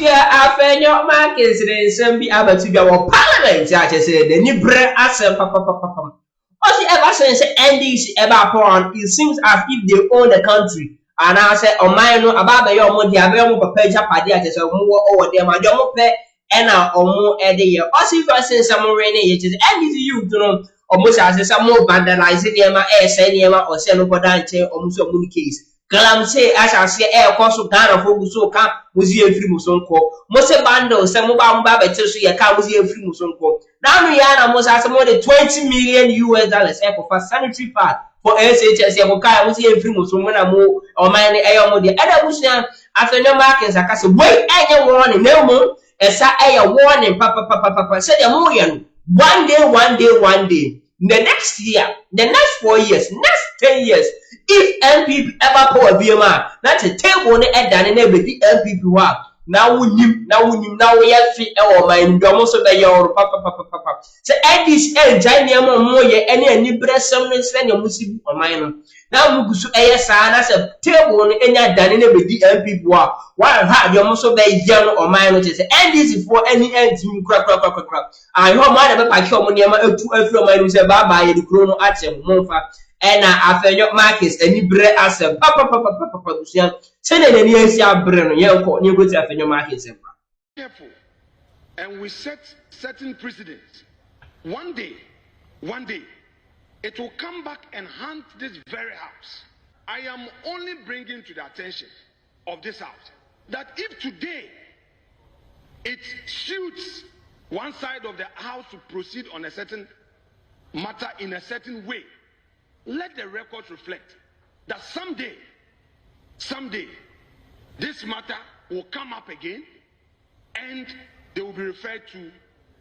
Afenyo-Markin said, be able to go parliament. I said, the new bread as a papa. Also, ever since NDC ever upon, it seems as if they own the country. And I said, oh, my, no, about your money, I will prepare Japadi as a more over there, my don't pay, and now or more every year. Also, if I say some rainy, it is NDC you to know, almost as some more vandalizing Yama, Senema, or Senopodante, or Muso case. Galam say as I say air cost Ghana for so camp was here free musonko. Most bando, some mobile tells you a car was here free musonko. Now Rihanna must have more than 20 million US dollars for sanitary pad for SHS Yaboka was here free musomana mo or mine air modi. Other Bushan Afenyo-Markin Zakasa wait air warning no more as a warning papa said a million. One day. The next year, the next 4 years, next 10 years, if MPP ever pour a BMR, that's a table on it done in every MPP work. Now we have free our mind, almost of the year, papa. So, at this end, Janiam more, any breast, someone send your Muslim or mine. Now, we should as a table on any done in every MPP work. While hard, you're most of the young or mine, which is and this is for any end to crack. I hope my never pack your money to my who say bye bye the chrono at some monfa. And Afenyo-Markin any bread as a papa. Send any years ya brain, you go to Afenyo-Markin. Careful, and we set certain precedents. One day, it will come back and haunt this very house. I am only bringing to the attention of this house that if today it suits one side of the house to proceed on a certain matter in a certain way, let the record reflect that someday, this matter will come up again and they will be referred to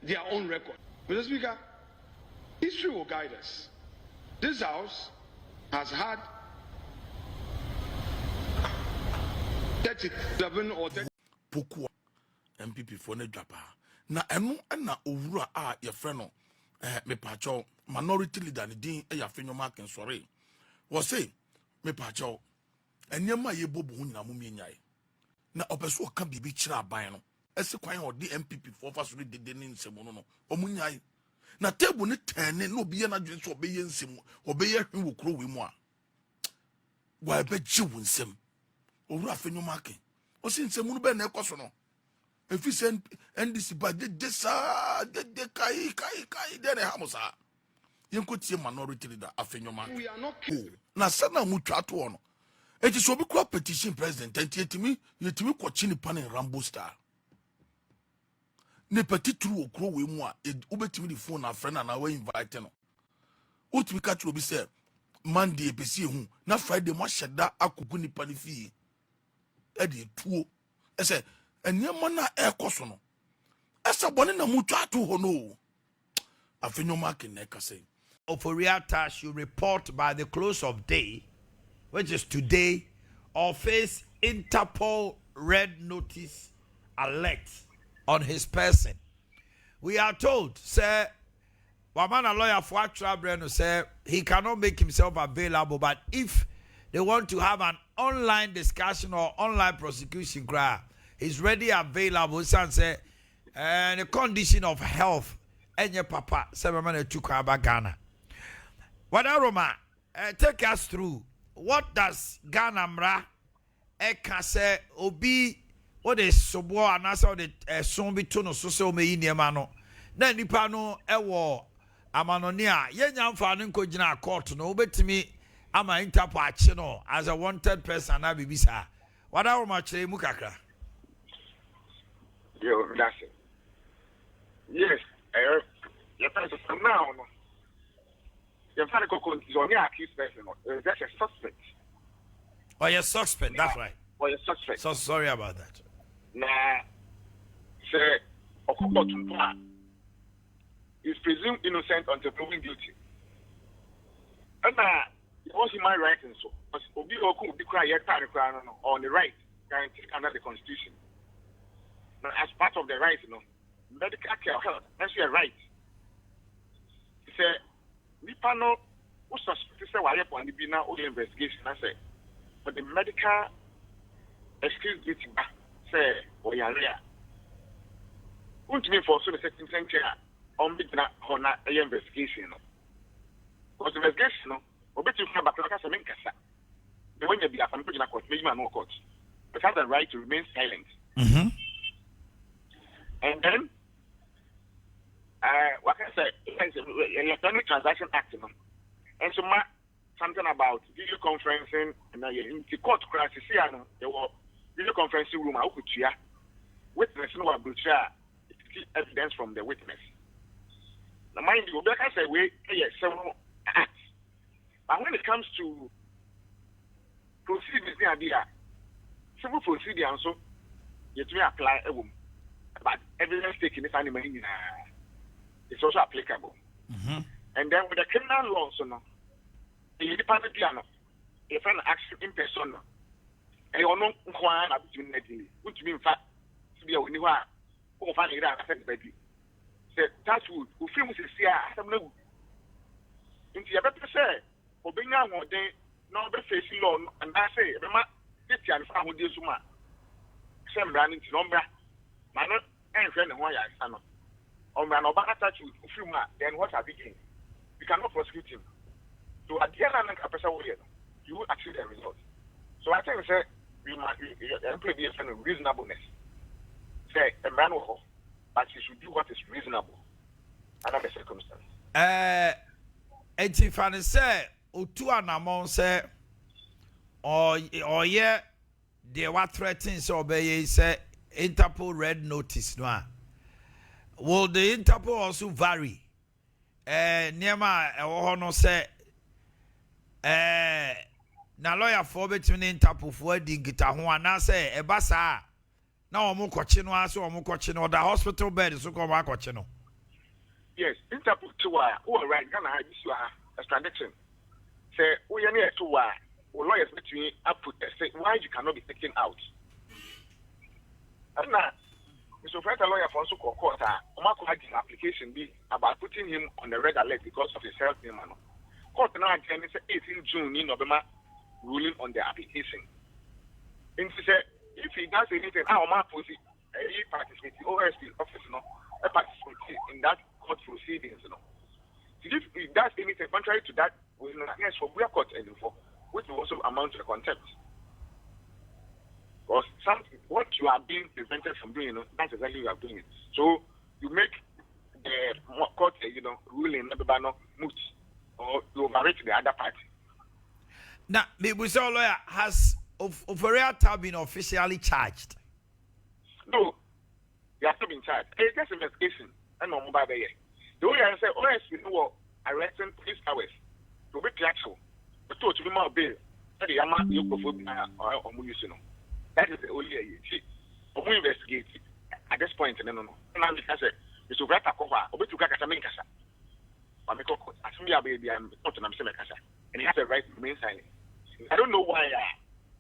their own record. Mr. Speaker, history will guide us. This house has had 37 or 30 Pokua MPP for ne dwapa na eno na owura a ye frɛ no me pacho minority leader ne din e ya Afenyo-Markin sorry wo say me pacho enyema ye bobu hu nyina mo mienyae na opeso ka bibi kira aban no ese kwan o di MPP for fa so de ne nsemu no omunyae na table ne tene no obi ye na dwen so obeye nsemu obeye hwe wo kuro we mu a wa be ji wo nsem owura Afenyo-Markin o si nsemu no be na ekoso no efi sen NDC ba de kai de hamusa yenkotie minority leader Afenyo-Markin we are not na sana mutwa to no eti so bi kwa petition president yetimi kwachi ni pan Rambo Star ne petit trou okro we mu a ubetimi di phone na friend na we invite no utimi ka tro bi say Monday epesi hu na Friday mo hyeda akogu ni pan fi e de tuo ese enyema na ekoso no ese bone na mutwa to ho no Afenyo-Markin na ka say Oporiata should report by the close of day, which is today, or face Interpol red notice alert on his person. We are told, sir, Wamana lawyer for Breno said he cannot make himself available, but if they want to have an online discussion or online prosecution, he's ready available. Son say, and the condition of health, and your papa, 7 minutes to Ghana. What Roma, take us through. What does Ghana Mra Eka say obi what is sobo anasa the son bi to no so me niema no na nipa no ewo amanoni a yenya mfa no nkogina court no obetimi ama Interpol achi no as a wanted person na bibisa. What Roma chere mu kakra. Yo, that's it. Yes, you now no. You're trying to go on accused person. That's a suspect. Oh, you're suspect, that's right. Oh, you're suspect. So sorry about that. Nah, say, is presumed innocent until proven guilty. And it was human rights and so. Because Obi Oku be cry on the right guaranteed under the Constitution. Now, as part of the right, medical care health, that's your right. He said, nipa no who suspect say why upon the bina or investigation I say but the medical excuse duty say or yarea won't mean for so certain center on big na investigation. Because investigation, no, or better from Bacalacas and Mincasa. The way you be a family court, maybe no court, but has the right to remain silent. And then, what can I say? Electronic Transaction Act, and so something about video conferencing and in the court crisis, there were video conferencing room. I could hear witness no one evidence from the witness. Now, mind you, like I said, we several acts, but when it comes to proceedings, the idea, civil procedures, so you may apply a woman, but evidence taken if animal is also applicable. And then with the criminal law, so no, the independent piano, if an action in person, and you know, inquire between the which means fact to be a new one, who find it out, I said, baby. That would, who films is here, some no. Into your better say, or being out one day, no be facing law, and I say, remember, this year, I would do so much. Some running to Lombra, Manor, and friend, why I stand up. Or man, or back touch with film, then what I begin. You cannot prosecute him. So at the end of the episode, you will achieve the result. So I think, say, we might employ the reasonableness. Say, a man will, but you should do what is reasonable under the circumstance. If I say, Utu anamon say, or yeah, they were threatening so obey say Interpol red notice no. Will the Interpol also vary? Nema no say na lawyer for between Interpol for the guitar who na say e basa na omo kochi no aso omo kochi no the hospital bed so come kochi no. Yes, Interpol to who right Ghana issue extradition. Say we are near to lawyers between up say why you cannot be taken out. And now Mr. Fred, a lawyer for also court, application be about putting him on the red alert because of his health. Court now again is 18 June in November ruling on the application. And she said, if he does anything, our man he participates in OSP office, participate in that court proceedings. If he does anything contrary to that, we will not for we are court and for which will also amount to contempt. Because what you are being prevented from doing, that's exactly what you are doing it. So you make the court, ruling, moot, or you overrate the other party. Now, we saw lawyer has Oferiata been officially charged. No, they have not been charged. It's just investigation and no mobile there. The way I say, we know arresting police hours to be actual, but to be more bail. That is Yama Yokophobia or Muyusino. That is the only see. We investigate at this point, no. And I'm because Mr. Grata Kova, or to Kakasaminkasa. I'm a cocoa. As me a baby, I'm not an Amsemekasa. And he has a right to remain silent. I don't know why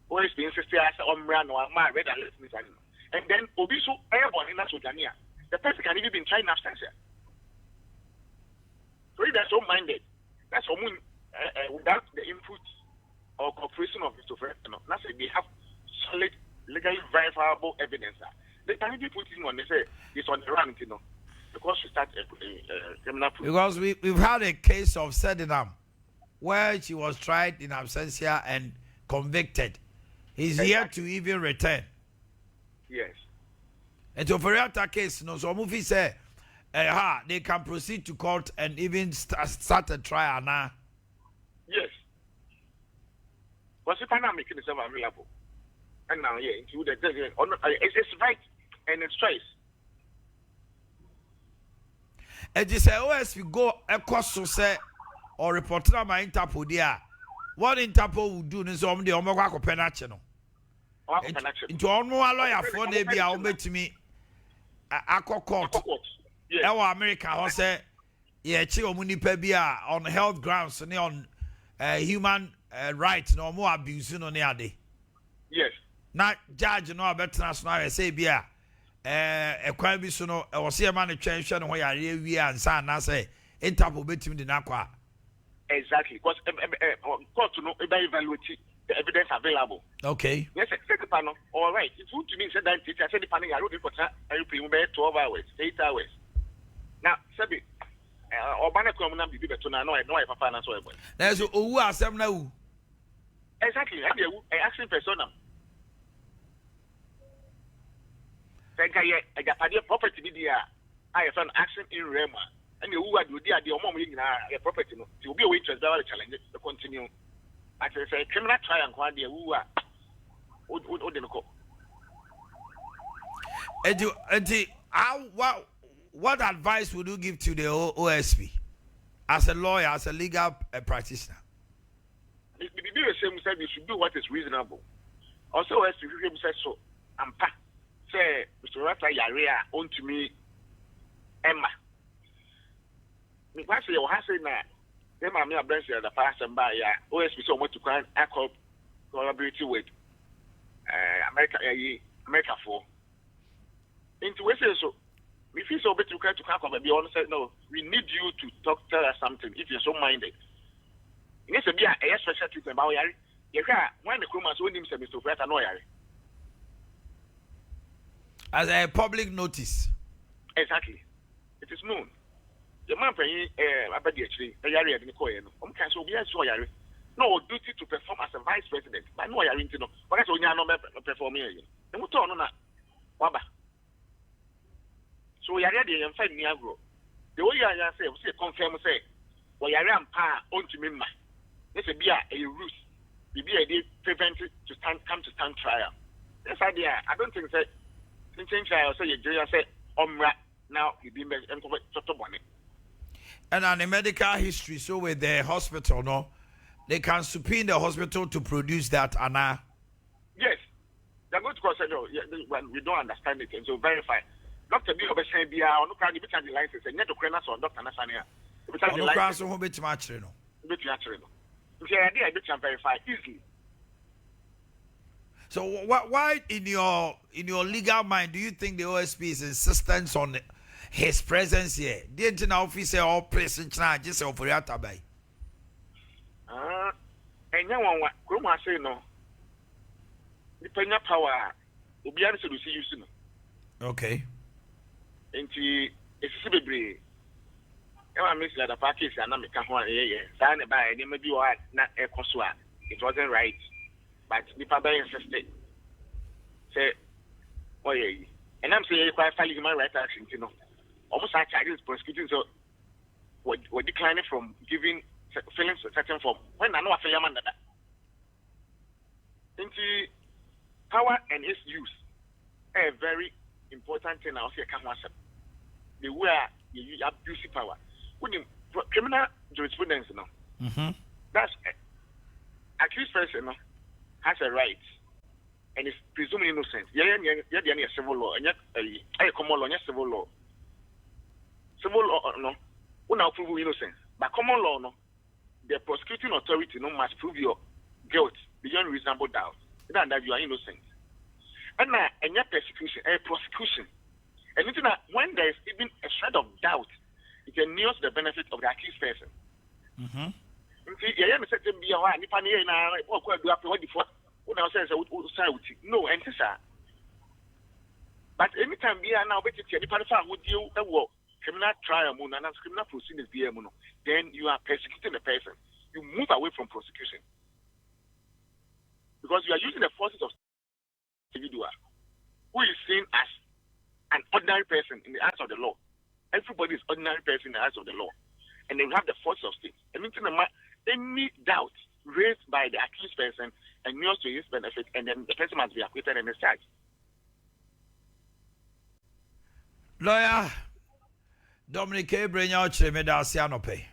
always being sister as Omran or my red and listen. And then Obisu airborne in Sudania. The person can even be trying absence. So if they're so minded, that's someone without the input or cooperation of Mr. Fred, that's they have solid, legally verifiable evidence. They can even put it on, they say, it's on the run, because we start a criminal proof. Because we've had a case of Sedinam where she was tried in absentia and convicted. He's here to even return. Yes. And to Feriata case, so movie say, they can proceed to court and even start a trial now. Yes. But if I'm not making itself available, and now, it's right and it's choice. And you say, if we go across to say, or report to my Interpol there, what Interpol will do is on the Omega Penachino. Into all more lawyer for maybe I'll bet to me a court. Our America, I say, Chio Munipebia on health grounds and on human rights, no more abuse on the other. Yes. Not judge no better national say bia a kwan bi so no o se man twehwe no ho ya rewi ansa na say Interpol betim di nakwa exactly because court no e evaluate the evidence available. Okay. Yes, second panel. All right. It's good to me said that I said the panel I wrote for 12 hours, 8 hours. Now, Sabi, Obana Komuna be better to know I know if I find answer. There's who are some now. Exactly. I asking persona. Thank you. I got a property media. I have an action in Rema. And you are the a property. You will be a waitress that challenge to continue. I say criminal trial and who are what advice would you give to the OSP as a lawyer, as a legal practitioner? The same said you should do what is reasonable. Also, as you said so, say Mr. Rata Yarea on to me, Emma. Because you have said that. Then my mere branch the past and by OSP so much to cry collaborating with America for. Into we say so. We feel so bad to cry to come and be honest. No, we need you to tell us something if you're so minded. Yes, a special treatment about Yari. You can't when the crew must win himself Mr. Rata no Yari. As a public notice. Exactly. It is known. The man paying about the Yari at the Koyan. So we are so Yari. No duty to perform as a vice president. But no Yari to know. But that's only no performing. And we told on that. Waba. So Yari and find Niagro. The way I say, we confirm say, well, Yari and Pa on to me. This will be a ruse. Will be a day prevented to come to stand trial. This idea, I don't think that. Trial say you say Omra now you be and on the medical history, so with the hospital, no, they can subpoena the hospital to produce that, Anna. Yes, they're going to consider when we don't understand it, and so verify. Dr. B. Obeshabia, or no crowd, the license, and net of Krenas or Dr. Nasania. No class who bit much, no. Bit natural. If you idea, I can verify easily. So why in your legal mind do you think the OSP is insistent on his presence here? Didn't an officer or present charges of Riata Bay? And no one Groma say no. Depending power will be answered to see you soon. Okay. And it's Sibibri. I miss that the package and I'm a Kahua, signed by any maybe not a Coswa. It wasn't right. But the Papa insisted. Say, oh yeah. And I'm saying quite filing human rights action, you know. Almost like I is prosecuting, so we're declining from giving feelings a certain form. When I know a fair man that. Into power and its use, a very important thing I also can answer. The way you abuse power. When you criminal jurisprudence, you know. Mm-hmm. That's accused person, no? Has a right and is presumed innocent. Yeah, civil law, and yet a common law, civil law. Civil law, no, will now prove innocence. But common law, no, the prosecuting authority no must prove your guilt beyond reasonable doubt that you are innocent. And now, and your persecution, a prosecution, and it's not when there is even a shred of doubt, it can near the benefit of the accused person. Mm-hmm. No, and but anytime we are now waiting to would you criminal trial and criminal proceedings then you are persecuting the person. You move away from prosecution because you are using the forces of individual who is seen as an ordinary person in the eyes of the law. Everybody is ordinary person in the eyes of the law, and they have the force of state. Any doubt raised by the accused person and news to his benefit, and then the person must be acquitted and discharged. Lawyer Dominic Brenya Chemedasianope.